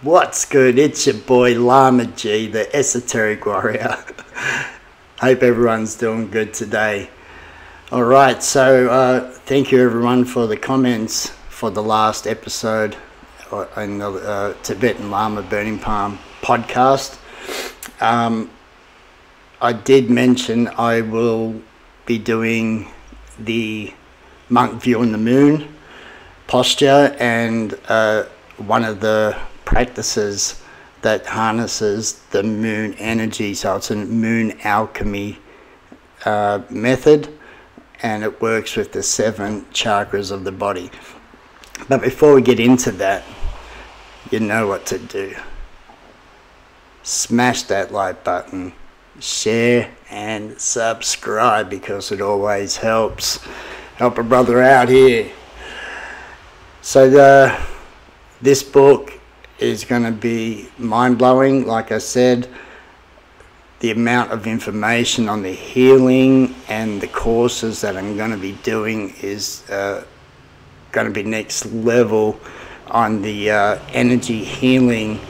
What's good? It's your boy Lama G, the esoteric warrior. Hope everyone's doing good today. Alright, so thank you everyone for the comments for the last episode in the Tibetan Lama Burning Palm podcast. I did mention I will be doing the monk view on the moon posture, and one of the practices that harnesses the moon energy. So it's a moon alchemy method, and it works with the 7 chakras of the body. But before we get into that, you know what to do. Smash that like button, share and subscribe, because it always helps. Help a brother out here. So this book is going to be mind-blowing. Like I said, the amount of information on the healing and the courses that I'm going to be doing is going to be next level on the energy healing.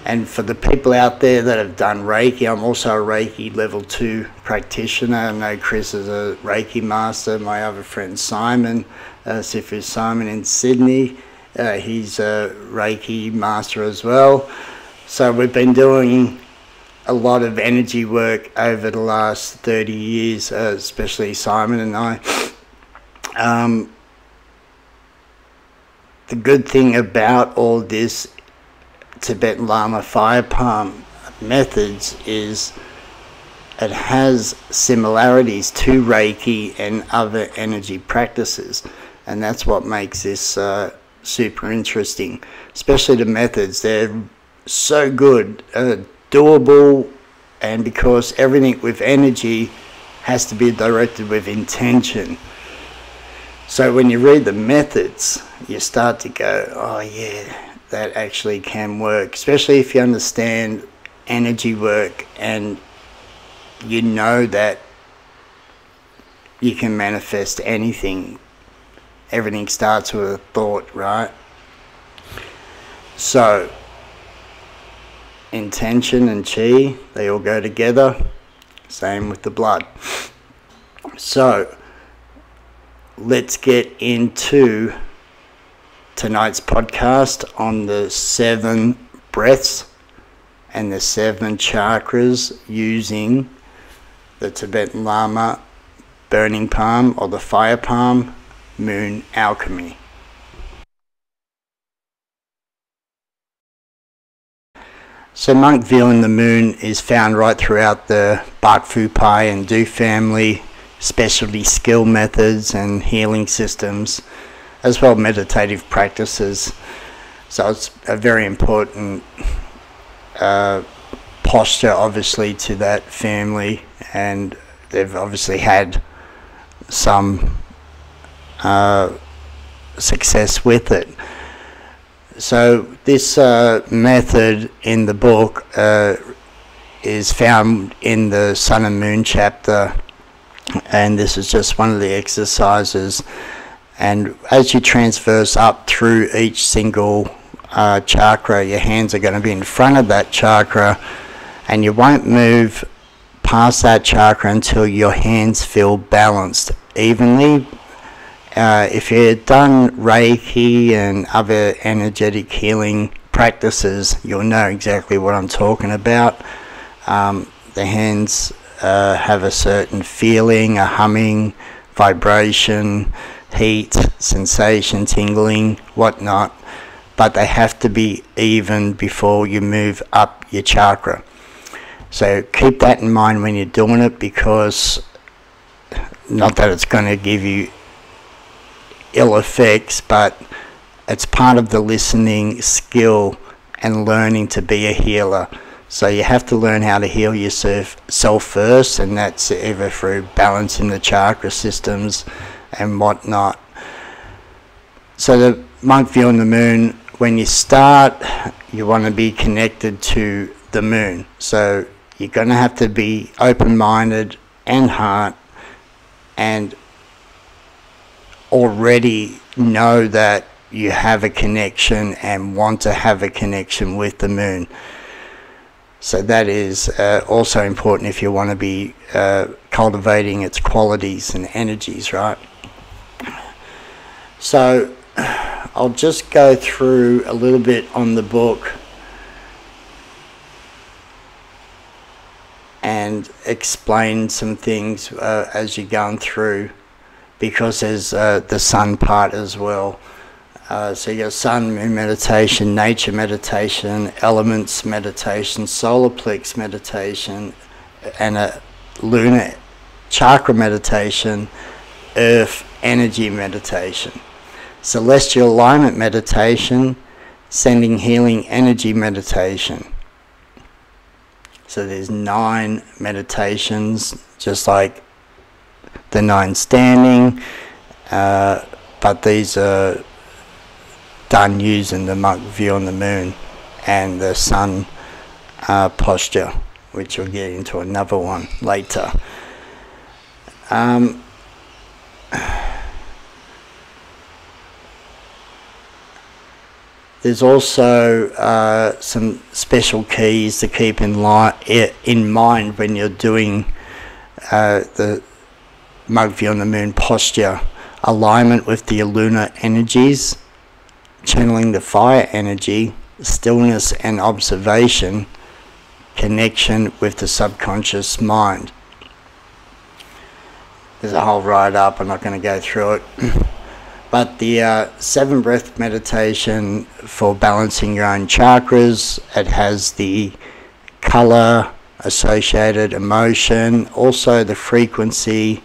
And for the people out there that have done Reiki, I'm also a Reiki level 2 practitioner. I know Chris is a Reiki master. My other friend Simon, Sifu Simon in Sydney, he's a Reiki master as well. So we've been doing a lot of energy work over the last 30 years, especially Simon and I. The good thing about all this Tibetan Lama fire palm methods is it has similarities to Reiki and other energy practices, and that's what makes this super interesting. Especially the methods, they're so good, doable, and because everything with energy has to be directed with intention. So when you read the methods, you start to go, oh yeah, that actually can work, especially if you understand energy work and you know that you can manifest anything. Everything starts with a thought, right? So intention and chi, they all go together. Same with the blood. So let's get into tonight's podcast on the 7 breaths and the 7 chakras using the Tibetan Lama burning palm, or the fire palm moon alchemy. So monk viewing the moon is found right throughout the Bak Fu Pai and Do family, specialty skill methods and healing systems, as well as meditative practices. So it's a very important posture obviously to that family, and they've obviously had some success with it. So this method in the book is found in the Sun and Moon chapter, and this is just one of the exercises. And as you transverse up through each single chakra, your hands are going to be in front of that chakra, and you won't move past that chakra until your hands feel balanced evenly. If you've done Reiki and other energetic healing practices, you'll know exactly what I'm talking about. The hands have a certain feeling, a humming, vibration, heat, sensation, tingling, whatnot, but they have to be even before you move up your chakra. So keep that in mind when you're doing it, because not that it's going to give you ill effects, but it's part of the listening skill and learning to be a healer. So you have to learn how to heal yourself first, and that's either through balancing the chakra systems and whatnot. So the monk view on the moon, when you start, you want to be connected to the moon. So you're going to have to be open-minded and heart, and already know that you have a connection and want to have a connection with the moon. So that is also important if you want to be cultivating its qualities and energies, right? So I'll just go through a little bit on the book and explain some things as you're going through, because there's the sun part as well. So you got sun, moon meditation, nature meditation, elements meditation, solar plex meditation, and a lunar chakra meditation, earth energy meditation, celestial alignment meditation, sending healing energy meditation. So there's 9 meditations, just like the 9 standing, but these are done using the monk view on the moon and the sun posture, which we'll get into another one later. There's also some special keys to keep in mind when you're doing the monk view on the moon posture: alignment with the lunar energies, channeling the fire energy, stillness and observation, connection with the subconscious mind. There's a whole write-up, I'm not going to go through it. But the 7 breath meditation for balancing your own chakras, it has the color associated, emotion, also the frequency.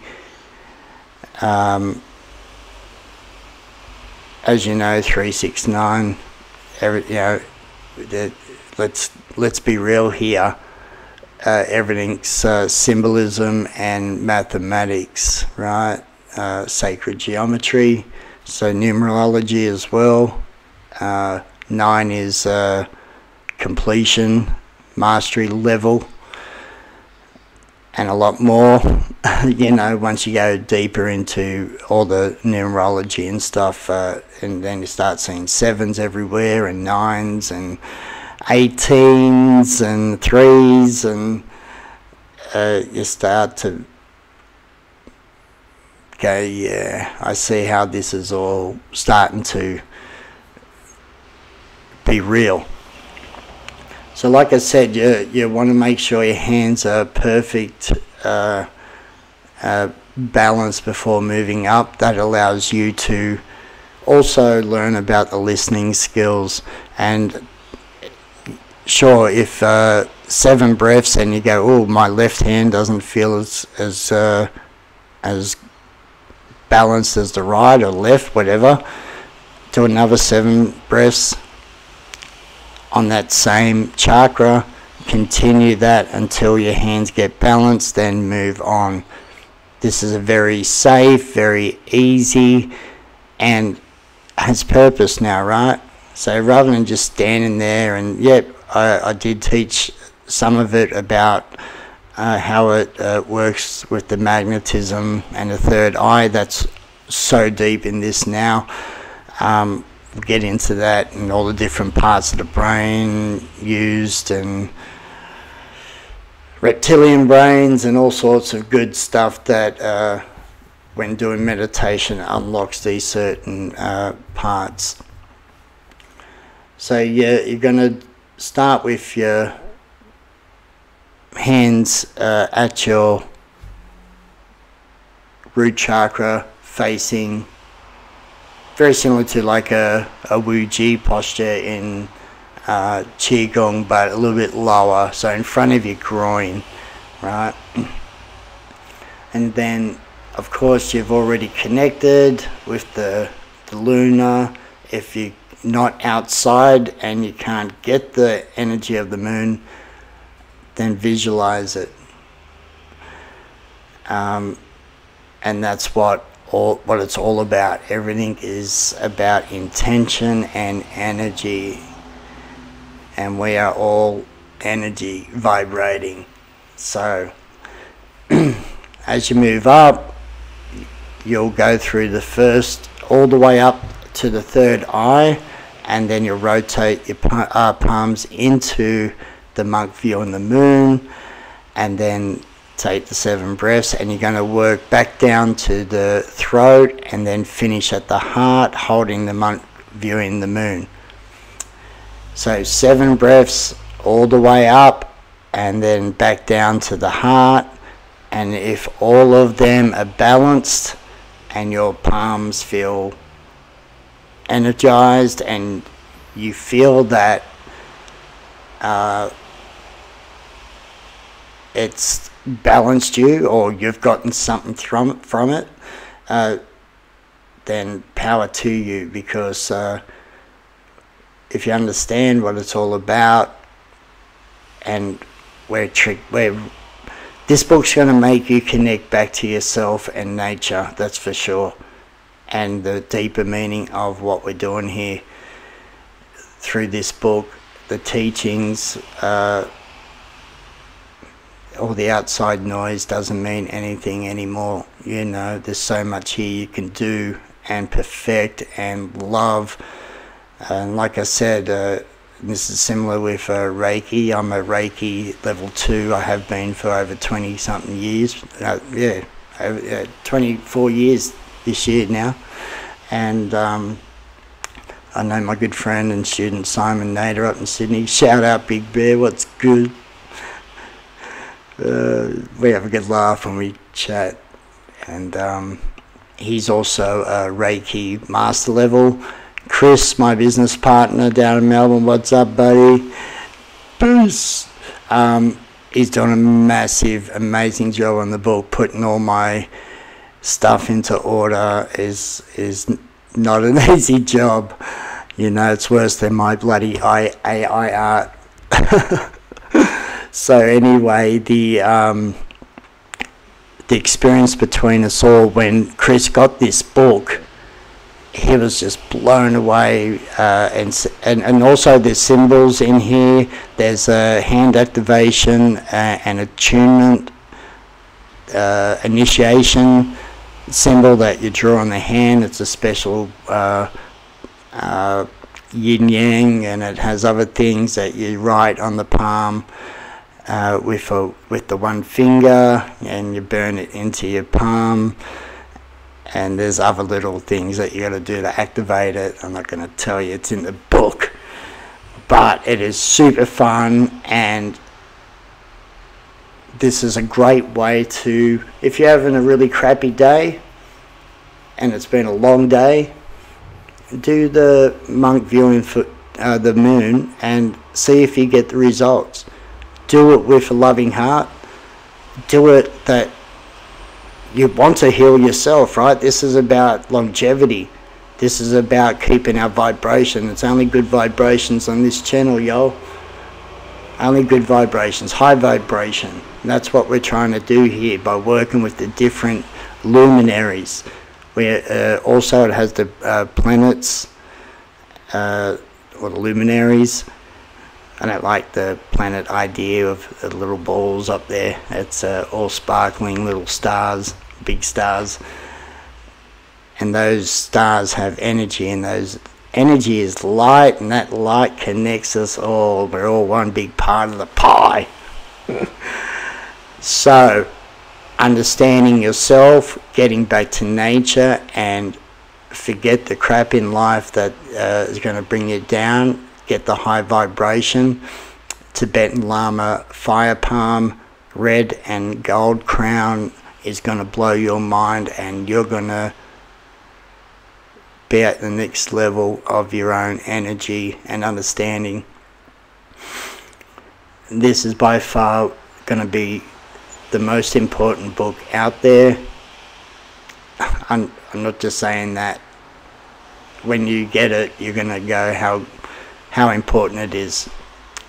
As you know, 369. Let's be real here. Everything's symbolism and mathematics, right? Sacred geometry. So numerology as well. 9 is completion, mastery level, and a lot more. Once you go deeper into all the numerology and stuff, and then you start seeing 7s everywhere, and 9s, and 18s, and 3s, and you start to go, yeah, I see how this is all starting to be real. So like I said, you want to make sure your hands are perfect, balanced before moving up. That allows you to also learn about the listening skills. And sure, if 7 breaths and you go, oh, my left hand doesn't feel as balanced as the right or left, whatever, do another 7 breaths on that same chakra. Continue that until your hands get balanced, then move on. This is a very safe, very easy, and has purpose now, right? So rather than just standing there, and yep, I did teach some of it about how it works with the magnetism and the third eye. That's so deep in this now. We'll get into that and all the different parts of the brain used, and reptilian brains, and all sorts of good stuff that when doing meditation unlocks these certain parts. So yeah, you're going to start with your hands at your root chakra, facing very similar to like a Wu Ji posture in Qigong, but a little bit lower, so in front of your groin, right? And then of course you've already connected with the lunar. If you're not outside and you can't get the energy of the moon, then visualize it, and that's what it's all about. Everything is about intention and energy, and we are all energy vibrating. So as you move up, you'll go through the first, all the way up to the third eye, and then you'll rotate your palms into the monk view on the moon, and then take the 7 breaths, and you're going to work back down to the throat and then finish at the heart, holding the monk viewing the moon. So 7 breaths all the way up and then back down to the heart, and if all of them are balanced and your palms feel energized and you feel that it's balanced you, or you've gotten something from it, then power to you, because if you understand what it's all about, and this book's going to make you connect back to yourself and nature, that's for sure, and the deeper meaning of what we're doing here through this book, the teachings. All the outside noise doesn't mean anything anymore. You know, there's so much here you can do and perfect and love. And like I said, this is similar with Reiki. I'm a Reiki level 2. I have been for over 20 something years. 24 years this year now. And I know my good friend and student Simon Nader up in Sydney. Shout out Big Bear, what's good? We have a good laugh when we chat, and he's also a Reiki master level. Chris, my business partner down in Melbourne, what's up, buddy? Peace. He's done a massive, amazing job on the book. Putting all my stuff into order is not an easy job. You know, it's worse than my bloody AI art. So anyway, the experience between us all, when Chris got this book, he was just blown away, and also there's symbols in here. There's a hand activation and attunement initiation symbol that you draw on the hand. It's a special yin yang, and it has other things that you write on the palm with the one finger, and you burn it into your palm. And there's other little things that you got to do to activate it. I'm not going to tell you, it's in the book, but it is super fun. And this is a great way to, if you're having a really crappy day and it's been a long day, do the monk viewing for the moon and see if you get the results. Do it with a loving heart. Do it that you want to heal yourself, right? This is about longevity. This is about keeping our vibration. It's only good vibrations on this channel, yo. Only good vibrations, high vibration. And that's what we're trying to do here by working with the different luminaries. Also, it has the planets, or the luminaries. I don't like the planet idea of the little balls up there. It's all sparkling little stars, big stars. And those stars have energy, and those energy is light, and that light connects us all. We're all one big part of the pie. So, understanding yourself, getting back to nature, and forget the crap in life that is going to bring you down. Get the high vibration. Tibetan Lama fire palm, red and gold crown is going to blow your mind, and you're going to be at the next level of your own energy and understanding. This is by far going to be the most important book out there. I'm not just saying that. When you get it, you're going to go how important it is,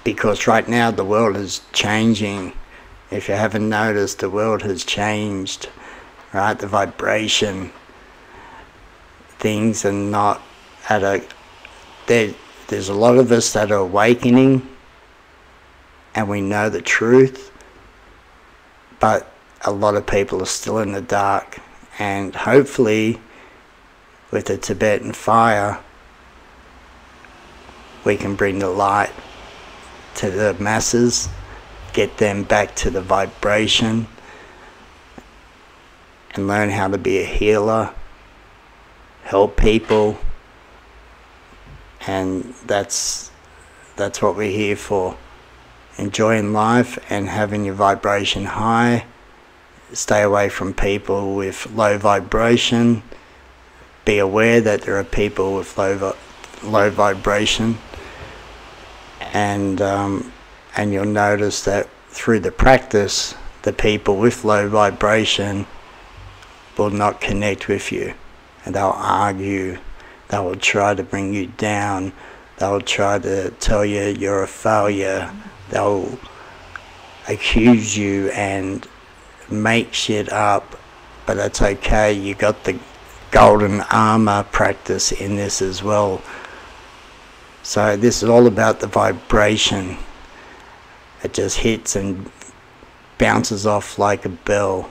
because right now the world is changing. If you haven't noticed, the world has changed, right? The vibration, things are not at a, there's a lot of us that are awakening and we know the truth, but a lot of people are still in the dark, and hopefully with the Tibetan fire, we can bring the light to the masses, get them back to the vibration, and learn how to be a healer, help people, and that's what we're here for. Enjoying life and having your vibration high. Stay away from people with low vibration. Be aware that there are people with low vibration, and you'll notice that through the practice, the people with low vibration will not connect with you, and they'll argue, they will try to bring you down, they'll try to tell you you're a failure, they'll accuse you and make shit up, but that's okay. You got the golden armor practice in this as well. So this is all about the vibration. It just hits and bounces off like a bell.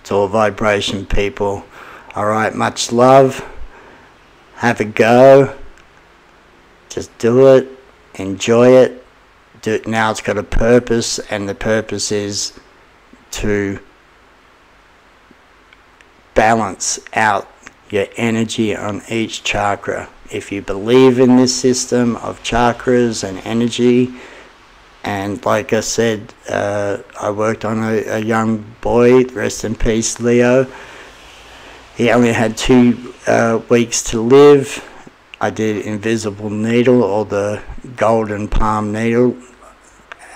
It's all vibration, people. Alright, much love. Have a go. Just do it. Enjoy it. Do it now. It's got a purpose, and the purpose is to balance out your energy on each chakra. If you believe in this system of chakras and energy, and like I said, I worked on a young boy, rest in peace Leo. He only had 2 weeks to live. I did invisible needle, or the golden palm needle,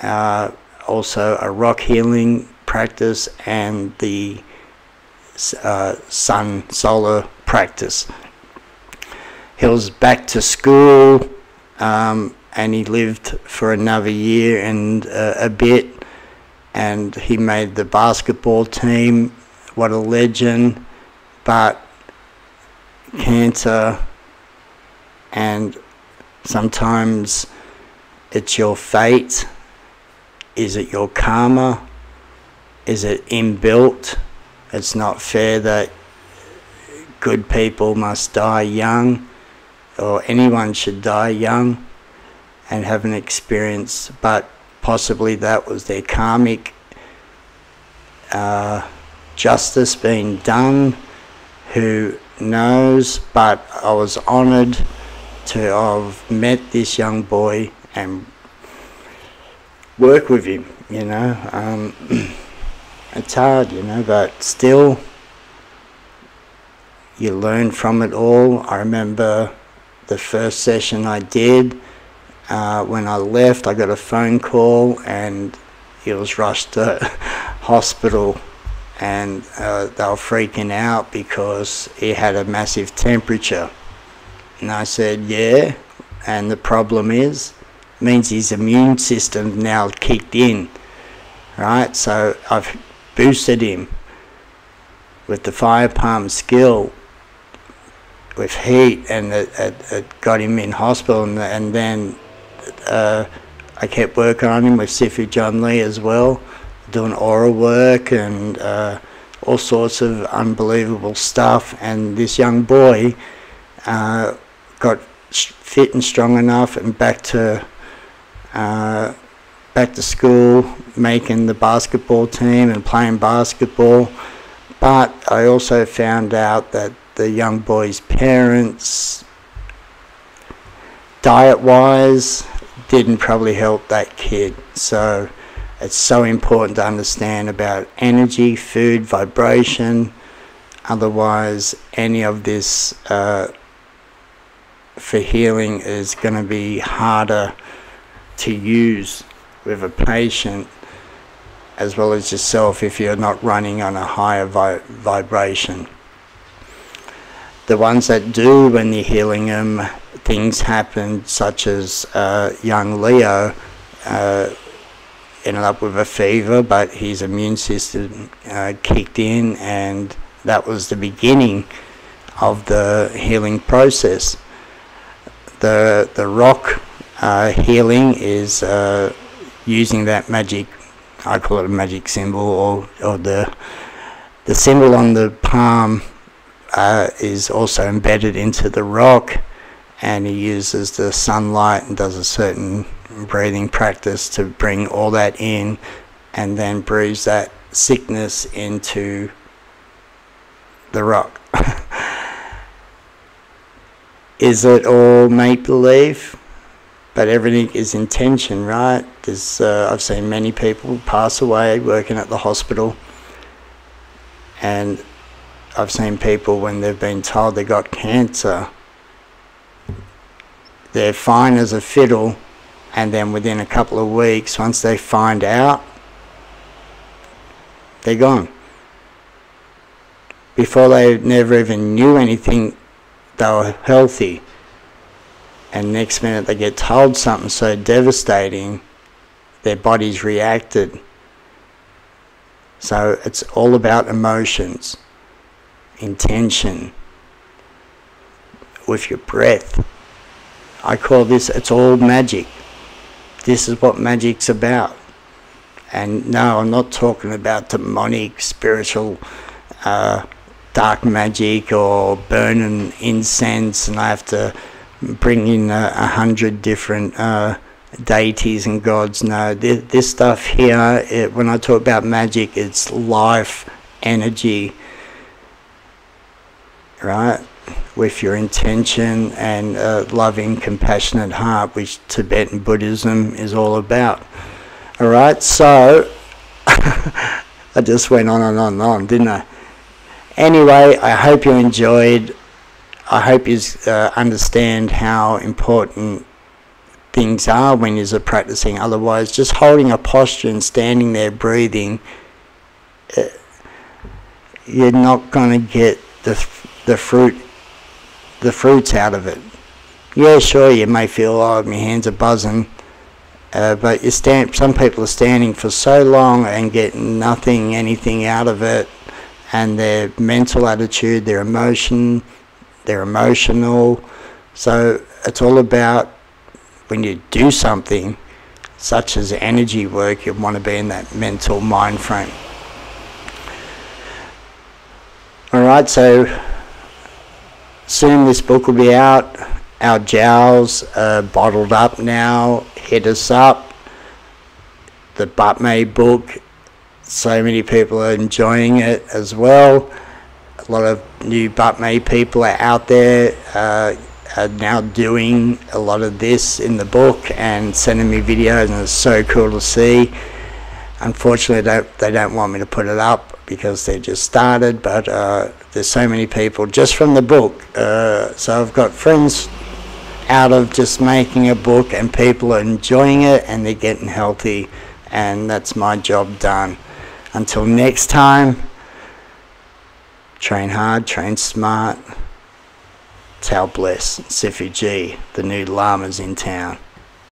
also a rock healing practice, and the solar practice. He was back to school, and he lived for another year and a bit, and he made the basketball team. What a legend. But cancer, and sometimes it's your fate. Is it your karma? Is it inbuilt? It's not fair that good people must die young, or anyone should die young and have an experience, but possibly that was their karmic justice being done. Who knows? But I was honoured to have met this young boy and work with him, you know. It's hard, you know, but still you learn from it all. I remember the first session I did, when I left I got a phone call and he was rushed to hospital, and they were freaking out because he had a massive temperature. And I said, yeah, and the problem means his immune system now kicked in, right? So I've boosted him with the fire palm skill, with heat, and it got him in hospital, and then I kept working on him with Sifu John Lee as well, doing aura work and all sorts of unbelievable stuff. And this young boy got fit and strong enough and back to school, making the basketball team and playing basketball. But I also found out that the young boy's parents, diet-wise, didn't probably help that kid. So it's so important to understand about energy, food, vibration. Otherwise, any of this for healing is going to be harder to use with a patient as well as yourself if you're not running on a higher vibration. The ones that do, when you're healing them, things happen, such as young Leo ended up with a fever, but his immune system kicked in, and that was the beginning of the healing process. The rock healing is using that magic, I call it a magic symbol, or the symbol on the palm is also embedded into the rock, and he uses the sunlight and does a certain breathing practice to bring all that in and then breathes that sickness into the rock. Is it all make-believe? But everything is intention, right? I've seen many people pass away working at the hospital, and I've seen people when they've been told they got cancer, they're fine as a fiddle, and then within a couple of weeks, once they find out, they're gone. Before they never even knew anything, they were healthy. And next minute they get told something so devastating, their bodies reacted. So it's all about emotions, intention, with your breath. I call this, it's all magic. This is what magic's about. And no, I'm not talking about demonic, spiritual, dark magic or burning incense and I have to bring in 100 different deities and gods. No, this stuff here, when I talk about magic, it's life, energy, right? With your intention and loving, compassionate heart, which Tibetan Buddhism is all about. All right, so I just went on and on and on, didn't I? Anyway, I hope you enjoyed. I hope you understand how important things are when you're practicing. Otherwise, just holding a posture and standing there breathing, you're not going to get the fruits out of it. Yeah, sure, you may feel, oh, my hands are buzzing, but some people are standing for so long and getting anything out of it, and their mental attitude, their emotion, they're emotional. So it's all about when you do something such as energy work, you want to be in that mental mind frame. Alright, so soon this book will be out. Our jowls are bottled up now. Hit us up. The Batme book, so many people are enjoying it as well. A lot of new Batme people are out there, are now doing a lot of this in the book and sending me videos, and it's so cool to see. Unfortunately, they don't want me to put it up because they just started, but there's so many people just from the book. So I've got friends out of just making a book, and people are enjoying it and they're getting healthy, and that's my job done. Until next time, train hard, train smart. Tao bless. Sifu G, the new Lama's in town.